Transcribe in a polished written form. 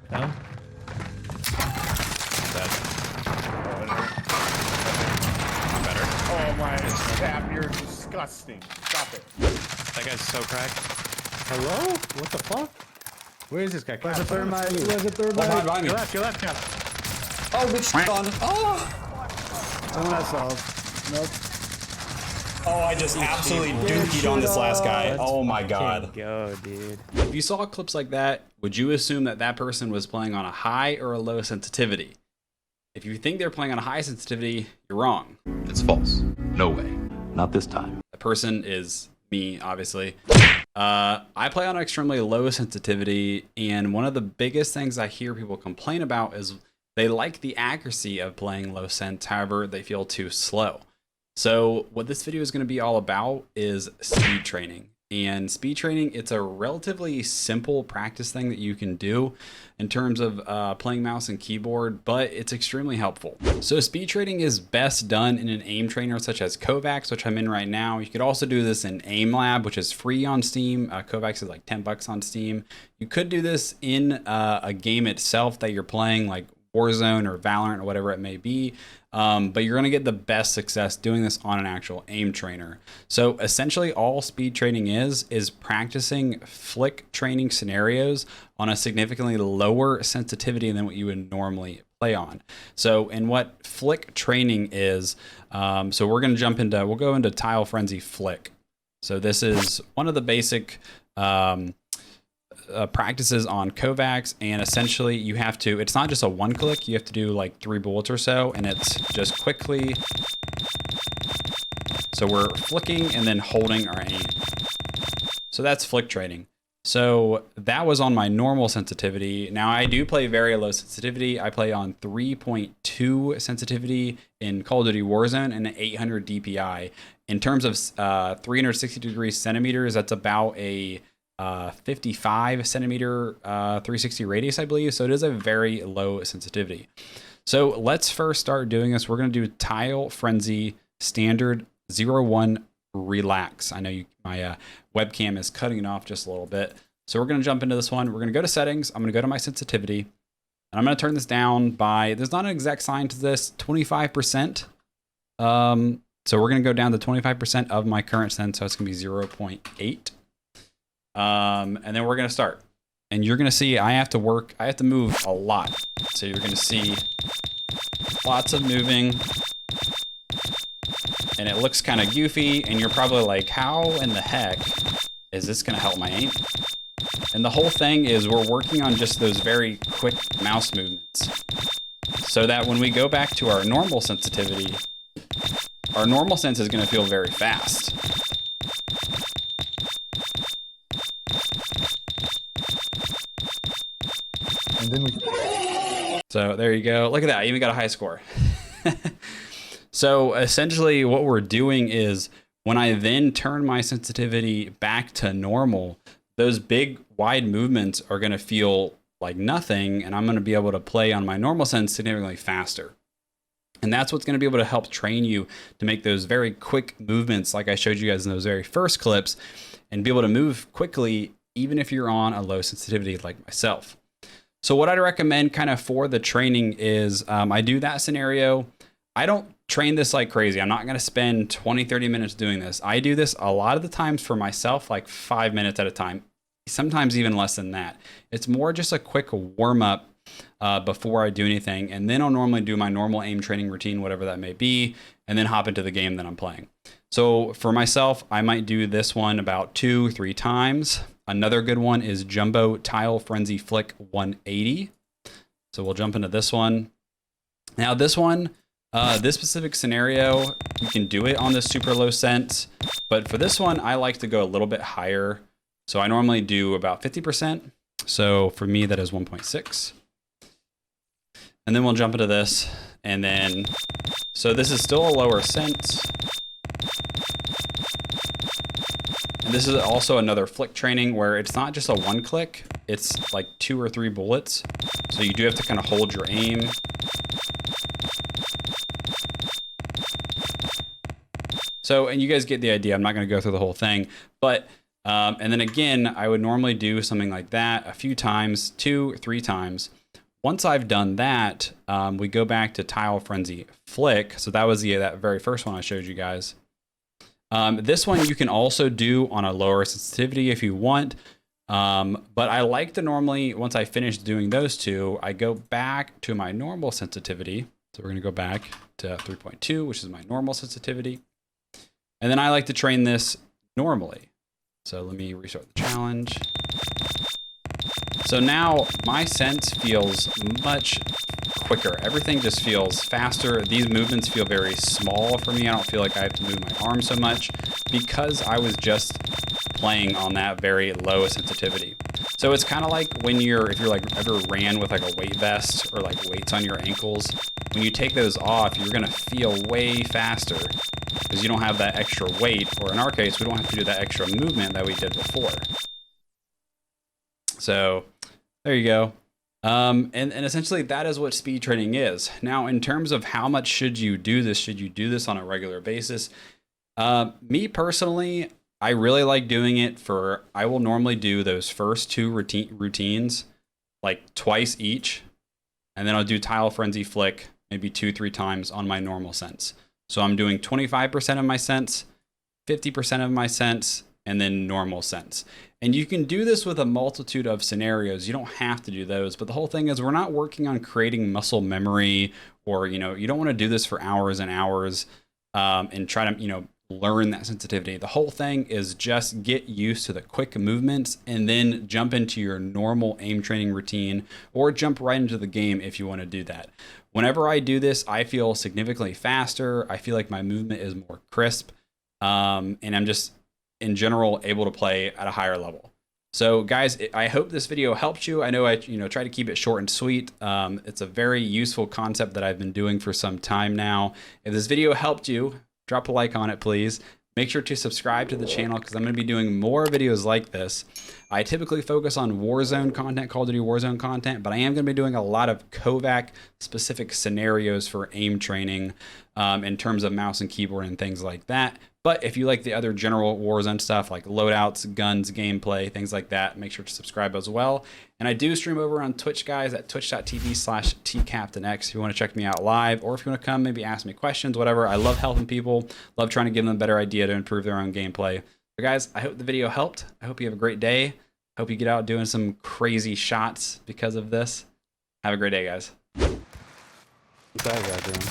No? Better. Oh my snap, you're disgusting. Stop it. That guy's so cracked. Hello? What the fuck? Where is this guy? Where's the third mine? Where's the third Behind mine? me. Your left, Cap. Oh, good shit on. Oh! Someone has solved. Nope. Oh, I just absolutely dookied on this last guy. Oh my god. Go, dude. If you saw clips like that, would you assume that that person was playing on a high or a low sensitivity? If you think they're playing on a high sensitivity, you're wrong. It's false. No way. Not this time. The person is me, obviously. I play on an extremely low sensitivity, and one of the biggest things I hear people complain about is they like the accuracy of playing low sense, however, they feel too slow. So what this video is going to be all about is speed training. And speed training, it's a relatively simple practice thing that you can do in terms of playing mouse and keyboard, but it's extremely helpful. So speed training is best done in an aim trainer such as Kovaak, which I'm in right now. You could also do this in Aim Lab, which is free on Steam. Kovaak is like 10 bucks on Steam. You could do this in a game itself that you're playing, like Warzone or Valorant or whatever it may be. But you're going to get the best success doing this on an actual aim trainer. So essentially all speed training is practicing flick training scenarios on a significantly lower sensitivity than what you would normally play on. So, and what flick training is, so we're going to we'll go into Tile Frenzy Flick. So this is one of the basic, practices on Kovaaks, and essentially you have to, it's not just a one click, you have to do like 3 bullets or so, and it's just quickly. So we're flicking and then holding our aim. So that's flick training. So that was on my normal sensitivity. Now I do play very low sensitivity. I play on 3.2 sensitivity in Call of Duty Warzone and an 800 DPI. In terms of 360 degrees centimeters, that's about a 55 centimeter 360 radius, I believe. So it is a very low sensitivity. So let's first start doing this. We're going to do Tile Frenzy Standard 01 Relax. I know my webcam is cutting off just a little bit. So we're going to jump into this one. We're going to go to settings. I'm going to go to my sensitivity, and I'm going to turn this down by, there's not an exact sign to this, 25%. So we're going to go down to 25% of my current sense. So it's going to be 0.8. And then we're going to start, and you're going to see I have to move a lot. So you're going to see lots of moving, and it looks kind of goofy, and you're probably like, how in the heck is this going to help my aim? And the whole thing is we're working on just those very quick mouse movements so that when we go back to our normal sensitivity, our normal sense is going to feel very fast. And then So there you go. Look at that. I even got a high score. So essentially what we're doing is when I then turn my sensitivity back to normal, those big wide movements are going to feel like nothing, and I'm going to be able to play on my normal sense significantly faster. And that's what's going to be able to help train you to make those very quick movements like I showed you guys in those very first clips, and be able to move quickly even if you're on a low sensitivity like myself. So what I'd recommend kind of for the training is I do that scenario. I don't train this like crazy. I'm not going to spend 20, 30 minutes doing this. I do this a lot of the times for myself, like 5 minutes at a time, sometimes even less than that. It's more just a quick warm up before I do anything. And then I'll normally do my normal aim training routine, whatever that may be, and then hop into the game that I'm playing. So for myself, I might do this one about 2-3 times. Another good one is Jumbo Tile Frenzy Flick 180. So we'll jump into this one. Now this one, this specific scenario, you can do it on the super low sense, but for this one, I like to go a little bit higher. So I normally do about 50%. So for me, that is 1.6. And then we'll jump into this. And then, so this is still a lower sense. And this is also another flick training where it's not just a one click, it's like 2 or 3 bullets. So you do have to kind of hold your aim. So, and you guys get the idea. I'm not going to go through the whole thing, but And then again, I would normally do something like that a few times, 2-3 times. Once I've done that, we go back to Tile Frenzy Flick. So that was that very first one I showed you guys. This one you can also do on a lower sensitivity if you want. But I like to normally, once I finish doing those two, I go back to my normal sensitivity. So we're going to go back to 3.2, which is my normal sensitivity. And then I like to train this normally. So let me restart the challenge. So now my sense feels much quicker. Everything just feels faster. These movements feel very small for me. I don't feel like I have to move my arm so much because I was just playing on that very low sensitivity. So it's kind of like when if you're like ever ran with like a weight vest or like weights on your ankles, when you take those off, you're gonna feel way faster because you don't have that extra weight, or in our case, we don't have to do that extra movement that we did before. So there you go. And essentially that is what speed training is. Now, in terms of how much should you do this on a regular basis? Me personally, I really like doing it I will normally do those first 2 routines like twice each. And then I'll do Tile Frenzy Flick maybe 2-3 times on my normal sense. So I'm doing 25% of my sense, 50% of my sense, and then normal sense. And you can do this with a multitude of scenarios. You don't have to do those, but the whole thing is we're not working on creating muscle memory, or, you don't want to do this for hours and hours and try to, learn that sensitivity. The whole thing is just get used to the quick movements and then jump into your normal aim training routine, or jump right into the game if you want to do that. Whenever I do this, I feel significantly faster. I feel like my movement is more crisp, and I'm just in general able to play at a higher level. So guys, I hope this video helped you. I know I try to keep it short and sweet. It's a very useful concept that I've been doing for some time now. If this video helped you, drop a like on it, please. Make sure to subscribe to the channel because I'm going to be doing more videos like this. I typically focus on Warzone content, Call of Duty Warzone content, but I am going to be doing a lot of Kovaak specific scenarios for aim training in terms of mouse and keyboard and things like that. But if you like the other general Warzone stuff like loadouts, guns, gameplay, things like that, make sure to subscribe as well. And I do stream over on Twitch, guys, at twitch.tv/TCaptainX if you want to check me out live, or if you want to come, maybe ask me questions, whatever. I love helping people, love trying to give them a better idea to improve their own gameplay. So guys, I hope the video helped. I hope you have a great day. I hope you get out doing some crazy shots because of this. Have a great day, guys. What's that guy doing?